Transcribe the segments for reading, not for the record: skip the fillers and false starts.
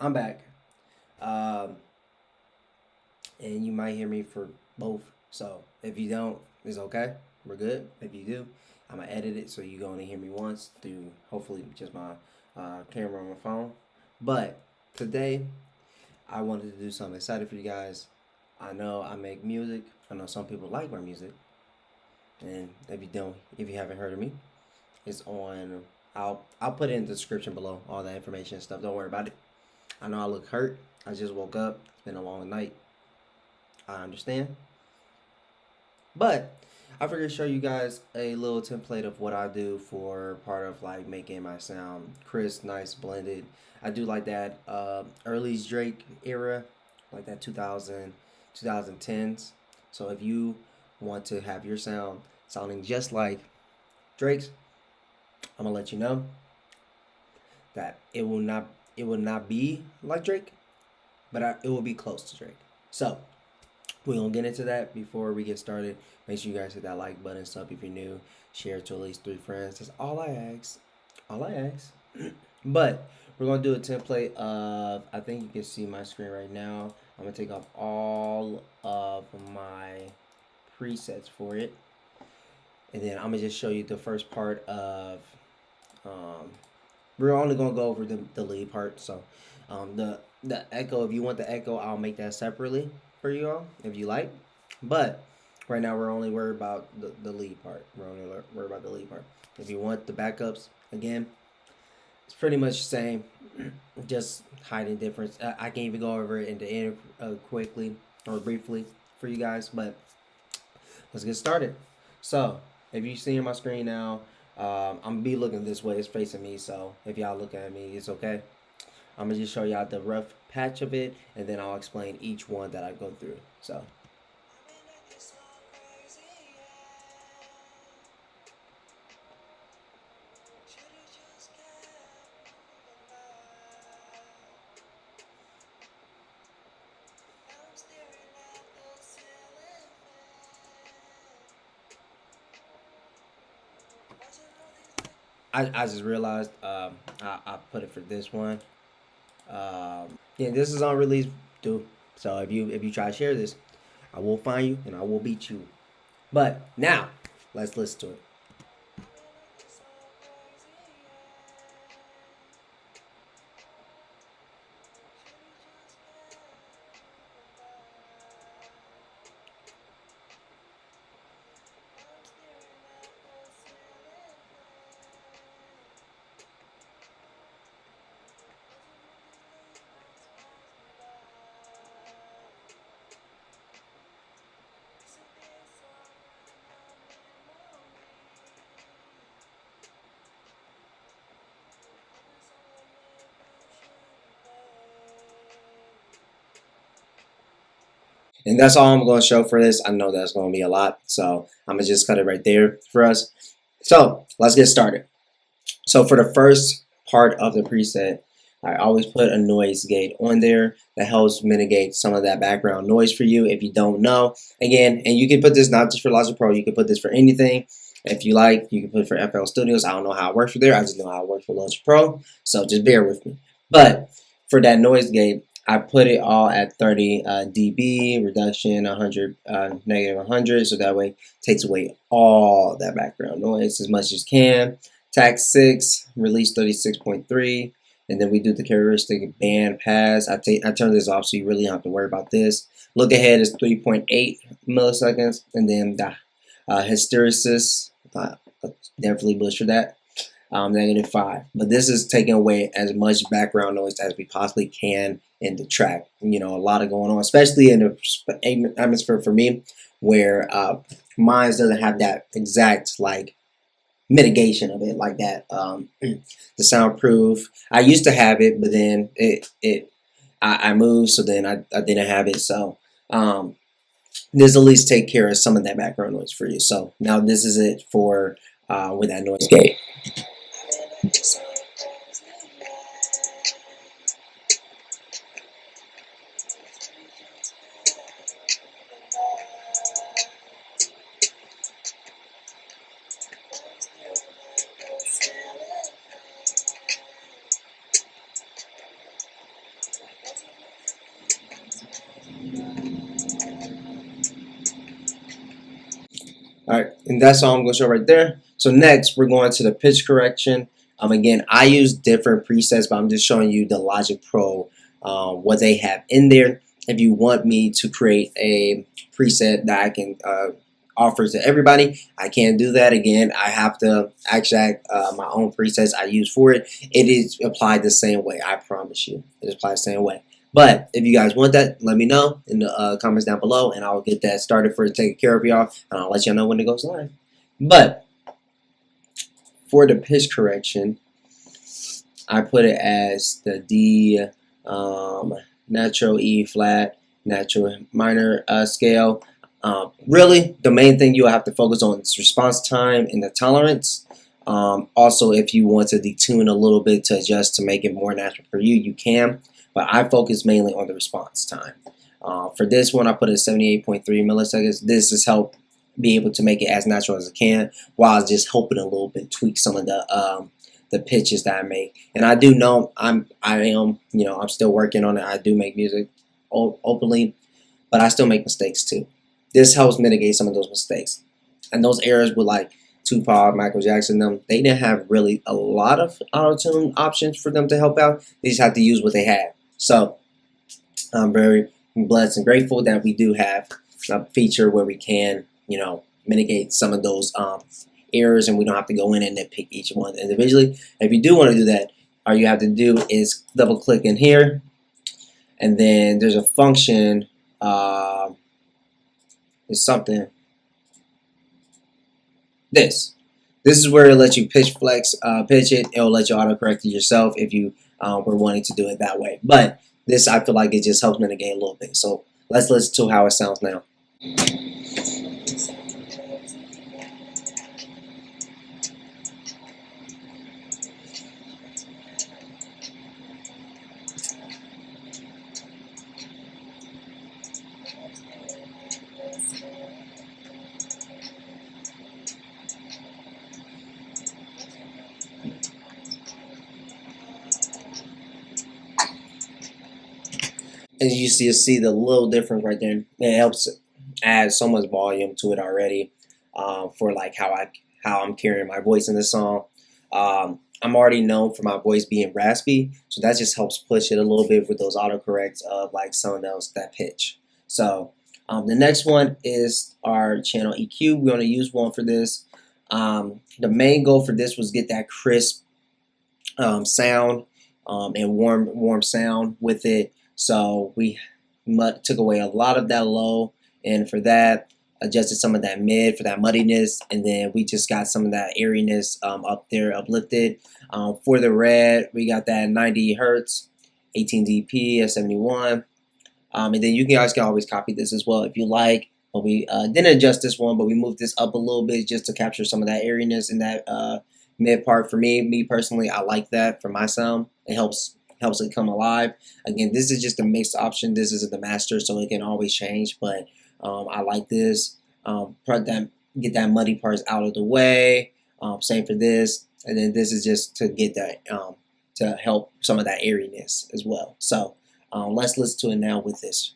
I'm back. Um, and you might hear me for both. So if you don't, it's okay. We're good. If you do, I'm gonna edit it so you can only hear me once through hopefully just my camera on my phone. But today I wanted to do something exciting for you guys. I know I make music. I know some people like my music, and if you haven't heard of me, it's on. I'll put it in the description below all that information and stuff. Don't worry about it. I know I look hurt. I just woke up. It's been a long night. I understand. But I figured to show you guys a little template of what I do for part of like making my sound crisp, nice, blended. I do like that early Drake era, like that 2010s. So if you want to have your sound sounding just like Drake's, I'm gonna let you know that it will not be like Drake, but it will be close to Drake. So we're gonna get into that before we get started. Make sure you guys hit that like button, sub if you're new, share to at least 3 friends. That's all I ask. All I ask. But we're gonna do a template of I think you can see my screen right now. I'm gonna take off all of my presets for it. And then I'm gonna just show you the first part of um, we're only gonna go over the lead part. So the echo, if you want the echo, I'll make that separately for you all if you like. But right now we're only worried about the lead part. We're only worried about the lead part. If you want the backups, again, it's pretty much the same, just hiding difference. I can even go over it in the end quickly or briefly for you guys, but let's get started. So, if you see on my screen now, I'm gonna be looking this way. It's facing me, so if y'all look at me, it's okay. I'm gonna just show y'all the rough patch of it, and then I'll explain each one that I go through. So, I just realized I put it for this one. Yeah, this is on release too. So if you try to share this, I will find you and I will beat you. But now, let's listen to it. And that's all I'm going to show for this. I know that's going to be a lot, so I'm going to just cut it right there for us. So let's get started. So for the first part of the preset, I always put a noise gate on there that helps mitigate some of that background noise for you if you don't know. Again, and you can put this not just for Logic Pro, you can put this for anything. If you like, you can put it for FL Studios. I don't know how it works for there. I just know how it works for Logic Pro. So just bear with me. But for that noise gate, I put it all at 30 dB, reduction 100, negative 100, so that way it takes away all that background noise as much as can. Tax 6, release 36.3, and then we do the characteristic band pass. I turn this off so you really don't have to worry about this. Look ahead is 3.8 milliseconds, and then the hysteresis, definitely butchered that, -5. But this is taking away as much background noise as we possibly can in the track. You know, a lot of going on, especially in the atmosphere for me, where mine doesn't have that exact like mitigation of it like that. The soundproof, I used to have it, but then I moved, so then I didn't have it. So this at least take care of some of that background noise for you. So now this is it for with that noise gate. All right, and that's all I'm going to show right there. So next, we're going to the pitch correction. Again, I use different presets, but I'm just showing you the Logic Pro, what they have in there. If you want me to create a preset that I can offer to everybody, I can't do that. Again, I have to extract my own presets I use for it. It is applied the same way, I promise you. It is applied the same way. But if you guys want that, let me know in the comments down below, and I'll get that started for taking care of y'all, and I'll let y'all know when it goes live. But for the pitch correction, I put it as the D natural E flat natural minor scale. Really, the main thing you have to focus on is response time and the tolerance. Also, if you want to detune a little bit to adjust to make it more natural for you, you can. But I focus mainly on the response time. For this one, I put it 78.3 milliseconds. This has helped be able to make it as natural as it can, while just hoping a little bit tweak some of the pitches that I make. And I do know I'm still working on it. I do make music openly, but I still make mistakes too. This helps mitigate some of those mistakes. And those errors with like Tupac, Michael Jackson, they didn't have really a lot of auto-tune options for them to help out. They just had to use what they had. So I'm very blessed and grateful that we do have a feature where we can, mitigate some of those errors, and we don't have to go in and nitpick each one individually. If you do want to do that, all you have to do is double click in here, and then there's a function. It's something. This is where it lets you pitch it. It'll let you autocorrect it yourself if you were wanting to do it that way. But this, I feel like it just helps mitigate a little bit. So let's listen to how it sounds now. And you see the little difference right there. It helps add so much volume to it already, for like how I'm carrying my voice in this song. I'm already known for my voice being raspy, so that just helps push it a little bit with those autocorrects of like someone else that pitch. So the next one is our channel EQ. We want to use one for this. The main goal for this was get that crisp sound and warm sound with it. So we took away a lot of that low, and for that adjusted some of that mid for that muddiness, and then we just got some of that airiness up there uplifted. For the red, we got that 90 hertz, 18 dp at 71, and then you guys can always copy this as well if you like. But we didn't adjust this one, but we moved this up a little bit just to capture some of that airiness in that mid part. For me personally, I like that for my sound. It helps it come alive. Again, this is just a mixed option. This isn't the master, so it can always change. But I like this. Get that muddy parts out of the way. Same for this, and then this is just to get that to help some of that airiness as well. So let's listen to it now with this.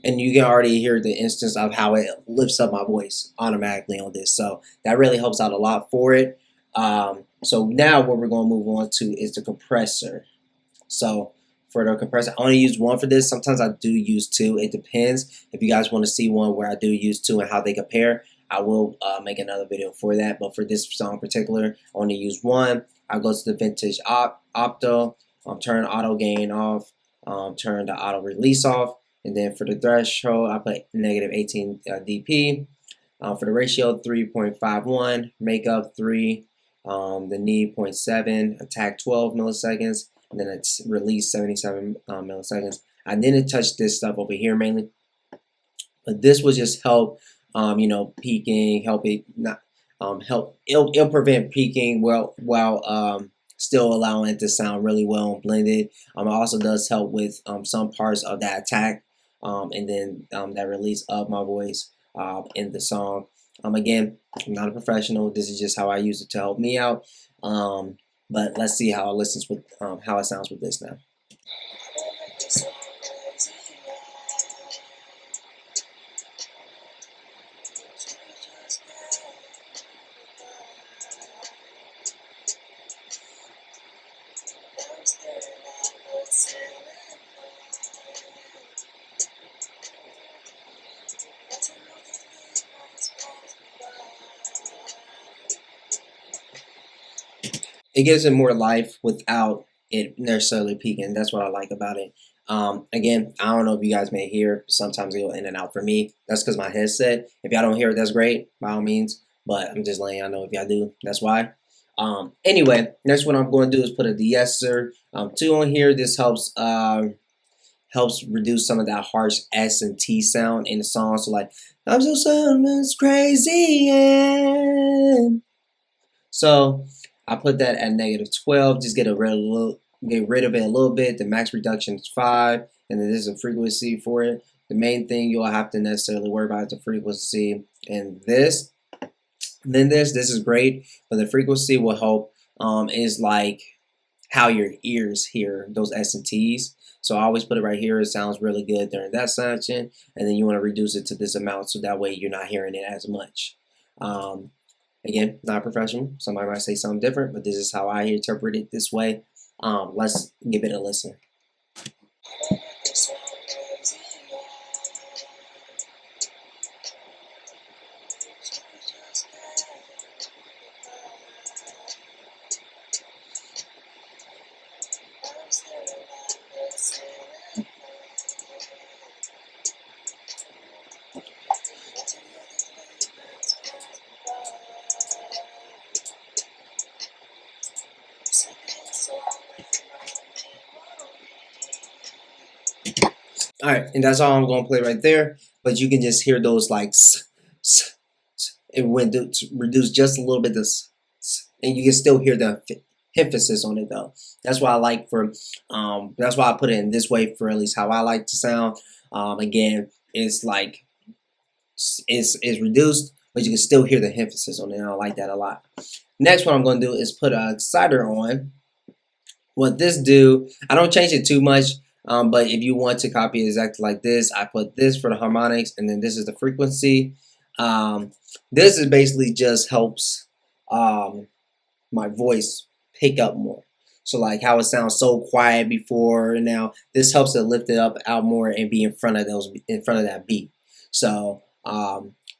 And you can already hear the instance of how it lifts up my voice automatically on this. So that really helps out a lot for it. So now what we're going to move on to is the compressor. So for the compressor, I only use one for this. Sometimes I do use two. It depends. If you guys want to see one where I do use two and how they compare, I will make another video for that. But for this song in particular, I only use one. I go to the vintage opto, turn auto gain off, turn the auto release off. And then for the threshold, I put negative 18 dp. For the ratio, 3.51, makeup 3, the knee 0.7, attack 12 milliseconds, and then it's release 77 milliseconds. I didn't touch this stuff over here mainly, but this will just help, peaking, help it not. help. It'll prevent peaking while still allowing it to sound really well and blended. It also does help with some parts of that attack, and then that release of my voice in the song. Again, I'm not a professional. This is just how I use it to help me out. But let's see how it listens with how it sounds with this now. It gives it more life without it necessarily peaking. That's what I like about it. Again, I don't know if you guys may hear. Sometimes it go in and out for me. That's because my headset. If y'all don't hear it, that's great, by all means. But I'm just letting y'all know if y'all do, that's why. Anyway, next what I'm going to do is put a de-esser 2 on here. This helps reduce some of that harsh S and T sound in the song. So like, I'm so someone's crazy. And so I put that at -12. Just get rid of it a little bit. The max reduction is 5, and then there's a frequency for it. The main thing you'll have to necessarily worry about is the frequency. And this, then this is great, but the frequency will help. Is like how your ears hear those S and T's. So I always put it right here. It sounds really good during that section, and then you want to reduce it to this amount so that way you're not hearing it as much. Again, not professional. Somebody might say something different, but this is how I interpret it this way. Let's give it a listen. All right, and that's all I'm going to play right there. But you can just hear those like it went reduced just a little bit this, and you can still hear the emphasis on it though. That's why I like that's why I put it in this way for at least how I like to sound. Again, it's like it's reduced, but you can still hear the emphasis on it. And I like that a lot. Next, what I'm going to do is put a exciter on. What this do, I don't change it too much. But if you want to copy it exactly like this, I put this for the harmonics, and then this is the frequency. This is basically just helps my voice pick up more. So like how it sounds so quiet before, and now this helps it lift it up out more and be in front of that beat. So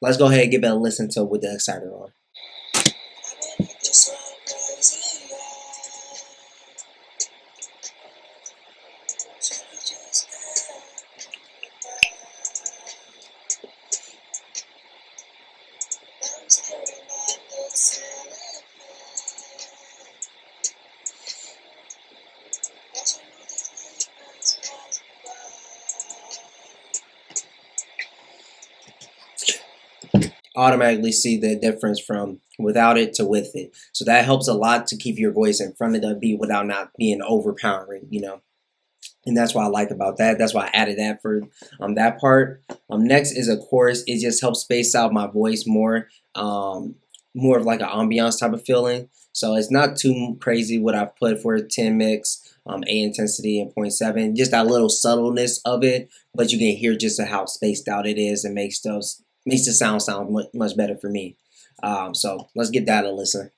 let's go ahead and give it a listen to with the exciter on. Automatically see the difference from without it to with it. So that helps a lot to keep your voice in front of the beat without not being overpowering, you know. And that's what I like about that. That's why I added that for that part. Next is a chorus. It just helps space out my voice more, more of like an ambiance type of feeling. So it's not too crazy what I've put for 10 mix, A intensity and 0.7. Just that little subtleness of it, but you can hear just how spaced out it is and makes the sound much better for me. So let's give that a listen.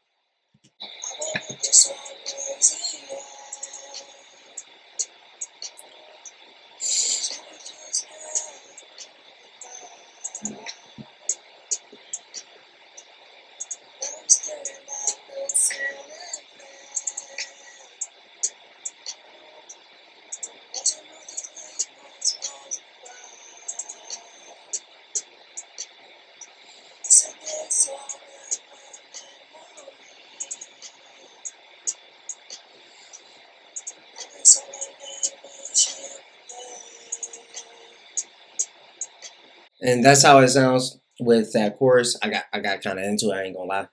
And that's how it sounds with that chorus. I got kind of into it. I ain't gonna lie.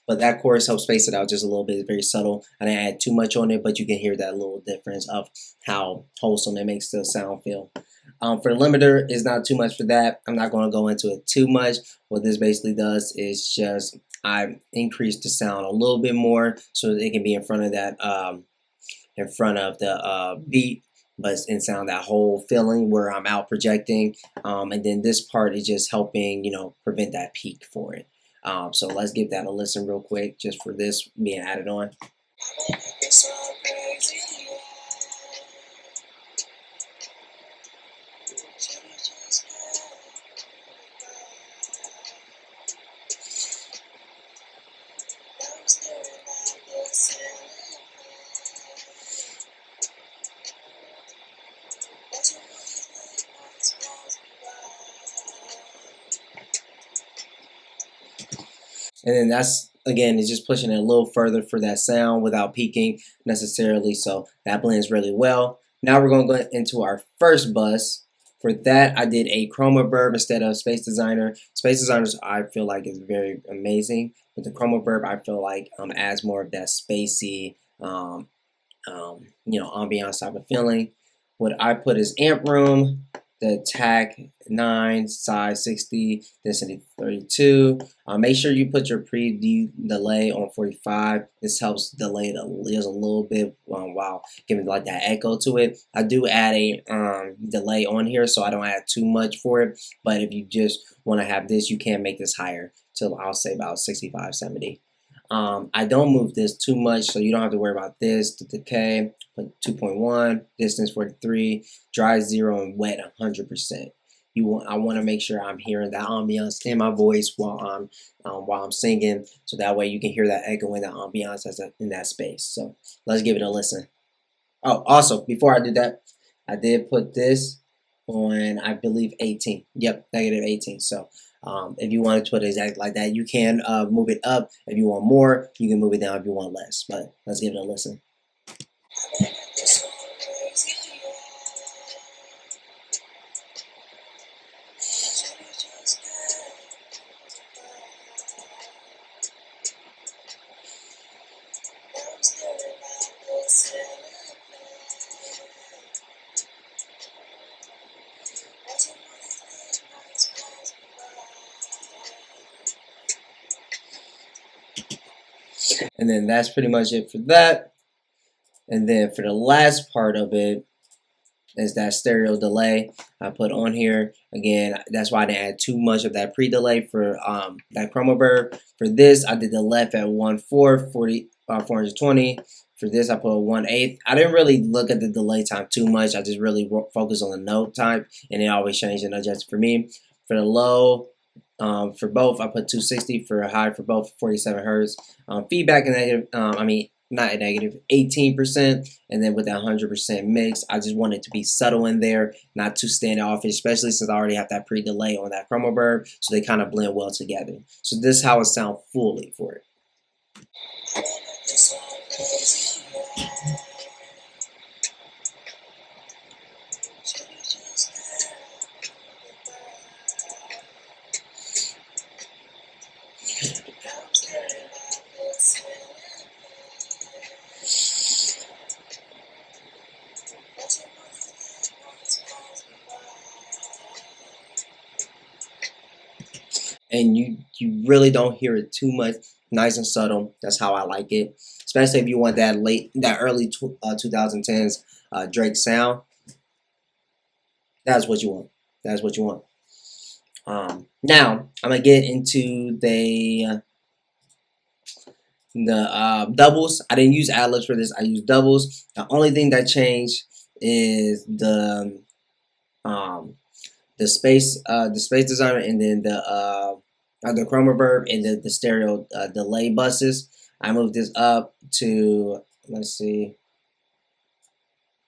But that chorus helps space it out just a little bit. It's very subtle. I didn't add too much on it, but you can hear that little difference of how wholesome it makes the sound feel. For the limiter, it's not too much for that. I'm not going to go into it too much. What this basically does is just I increase the sound a little bit more so that it can be in front of that in front of the beat, but in sound that whole feeling where I'm out projecting. And then this part is just helping, you know, prevent that peak for it. So let's give that a listen real quick just for this being added on. And then that's, again, it's just pushing it a little further for that sound without peaking necessarily. So that blends really well. Now we're going to go into our first bus. For that, I did a Chroma Verb instead of Space Designer. Space Designers, I feel like, is very amazing. But the Chroma Verb, I feel like, adds more of that spacey, you know, ambiance type of feeling. What I put is Amp Room, the TAC 9, size 60, density 32. Make sure you put your pre-delay on 45. This helps delay it just a little bit while giving like that echo to it. I do add a delay on here, so I don't add too much for it. But if you just want to have this, you can make this higher till I'll say about 65, 70. I don't move this too much, so you don't have to worry about this. The decay, 2.1, distance 43, dry 0, and wet 100%. I want to make sure I'm hearing that ambiance in my voice while I'm singing, so that way you can hear that echo in the ambiance in that space. So let's give it a listen. Oh, also before I did that, I did put this on, I believe, 18. Yep, negative 18. So if you want to put it exactly like that, you can move it up. If you want more, you can move it down if you want less. But let's give it a listen. And then that's pretty much it for that. And then for the last part of it is that stereo delay I put on here. Again, that's why I didn't add too much of that pre-delay for that Chroma Verb. For this, I did the left at 420. For this, I put a 1/8. I didn't really look at the delay time too much. I just really focused on the note type, and it always changed and adjusted for me. For the low, for both, I put 260. For a high, for both, 47 hertz. Feedback and negative, not a negative, 18%, and then with that 100% mix, I just want it to be subtle in there, not too standoffish, especially since I already have that pre-delay on that Chroma Verb, so they kind of blend well together. So this is how it sounds fully for it. And you really don't hear it too much. Nice and subtle. That's how I like it. Especially if you want that early 2010s Drake sound. That's what you want. That's what you want. Now I'm gonna get into the doubles. I didn't use ad libs for this. I used doubles. The only thing that changed is the space designer, and then the Chroma Verb, and the stereo delay buses. I moved this up to, let's see,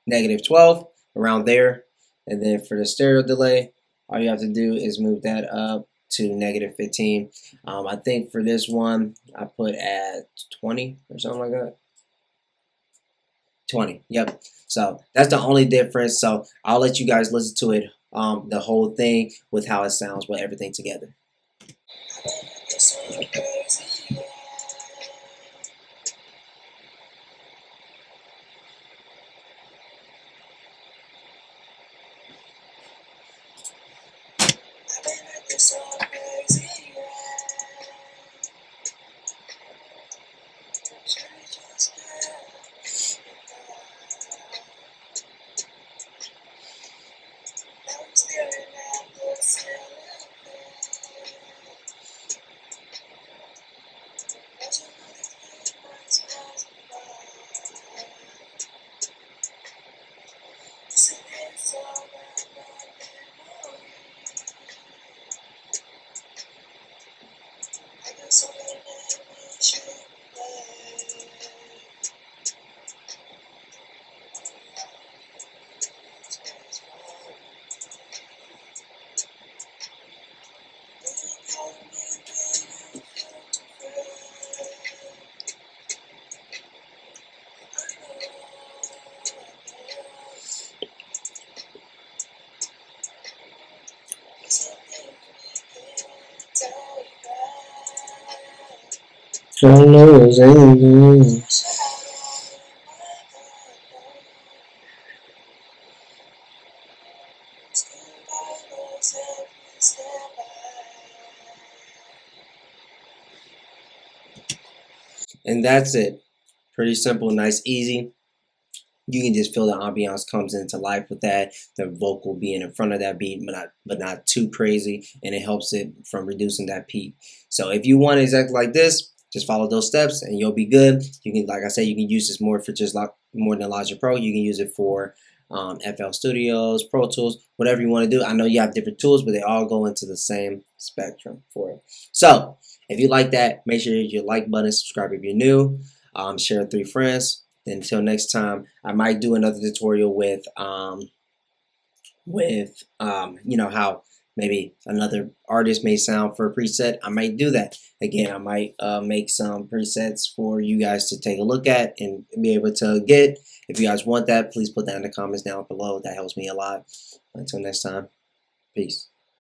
negative 12, around there. And then for the stereo delay, all you have to do is move that up to negative 15. I think for this one, I put at 20 or something like that. 20, yep. So that's the only difference. So I'll let you guys listen to it the whole thing with how it sounds with everything together. Don't know what's anything. And that's it. Pretty simple, nice, easy. You can just feel the ambiance comes into life with that. The vocal being in front of that beat, but not too crazy, and it helps it from reducing that peak. So if you want exactly like this, just follow those steps and you'll be good. You can, like I said, you can use this more for just like more than Logic Pro. You can use it for FL Studios, Pro Tools, whatever you want to do. I know you have different tools, but they all go into the same spectrum for it. So if you like that, make sure you hit your like button, subscribe if you're new, share with 3 friends. Until next time, I might do another tutorial with you know how maybe another artist may sound for a preset. I might do that again. I might make some presets for you guys to take a look at and be able to get. If you guys want that, please put that in the comments down below. That helps me a lot. Until next time, peace.